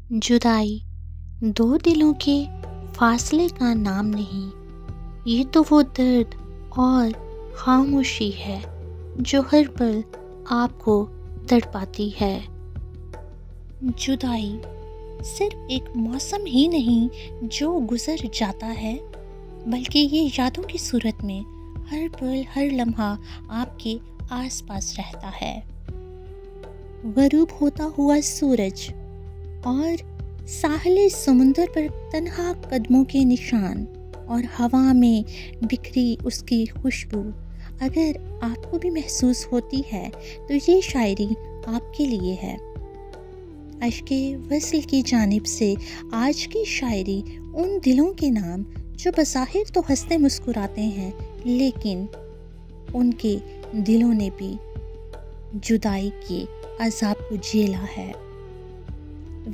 جدائی دو دلوں کے فاصلے کا نام نہیں، یہ تو وہ درد اور خاموشی ہے جو ہر پل آپ کو تڑپاتی ہے۔ جدائی صرف ایک موسم ہی نہیں جو گزر جاتا ہے، بلکہ یہ یادوں کی صورت میں ہر پل ہر لمحہ آپ کے آس پاس رہتا ہے۔ غروب ہوتا ہوا سورج اور ساحل سمندر پر تنہا قدموں کے نشان اور ہوا میں بکھری اس کی خوشبو اگر آپ کو بھی محسوس ہوتی ہے تو یہ شاعری آپ کے لیے ہے۔ اشک وصل کی جانب سے آج کی شاعری ان دلوں کے نام جو بظاہر تو ہنستے مسکراتے ہیں، لیکن ان کے دلوں نے بھی جدائی کے عذاب کو جھیلا ہے۔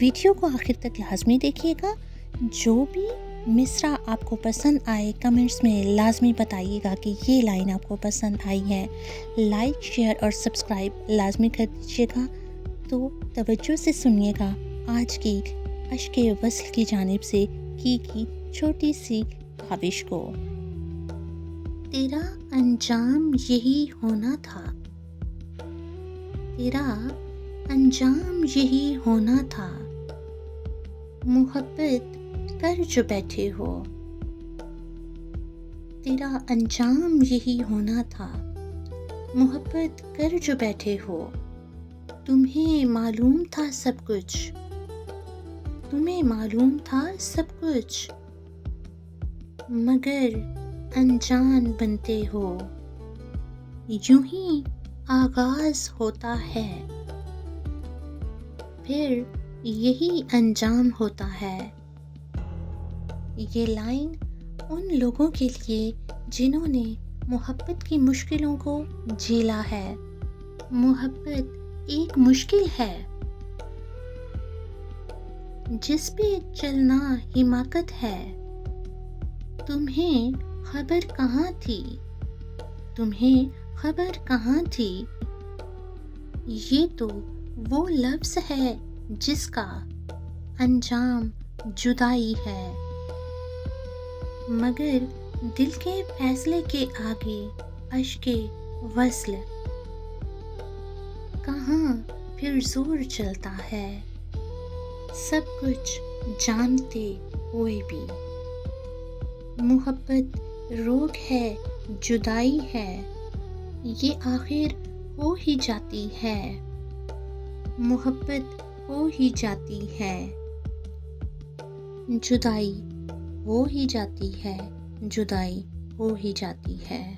ویڈیو کو آخر تک لازمی دیکھیے گا۔ جو بھی مصرع آپ کو پسند آئے کمنٹس میں لازمی بتائیے گا کہ یہ لائن آپ کو پسند آئی ہے۔ لائک، شیئر اور سبسکرائب لازمی کر دیجیے گا۔ تو توجہ سے سنیے گا آج کی اشک وصل کی جانب سے کی چھوٹی سی کاوش کو۔ تیرا انجام یہی ہونا تھا، تیرا انجام یہی ہونا تھا، محبت کر جو بیٹھے ہو۔ تیرا انجام یہی ہونا تھا، محبت کر جو بیٹھے ہو۔ تمہیں معلوم تھا سب کچھ، تمہیں معلوم تھا سب کچھ، مگر انجان بنتے ہو۔ یوں ہی آغاز ہوتا ہے، پھر یہی انجام ہوتا ہے۔ یہ لائن ان لوگوں کے لیے جنہوں نے محبت کی مشکلوں کو جھیلا ہے۔ محبت ایک مشکل ہے جس پہ چلنا حماقت ہے۔ تمہیں خبر کہاں تھی، تمہیں خبر کہاں تھی، یہ تو وہ لفظ ہے جس کا انجام جدائی ہے، مگر دل کے فیصلے کے آگے اشک وصل کہاں پھر زور چلتا ہے۔ سب کچھ جانتے ہوئے بھی محبت روگ ہے، جدائی ہے، یہ آخر ہو ہی جاتی ہے، محبت ہو ہی جاتی ہے، جدائی ہو ہی جاتی ہے، جدائی ہو ہی جاتی ہے۔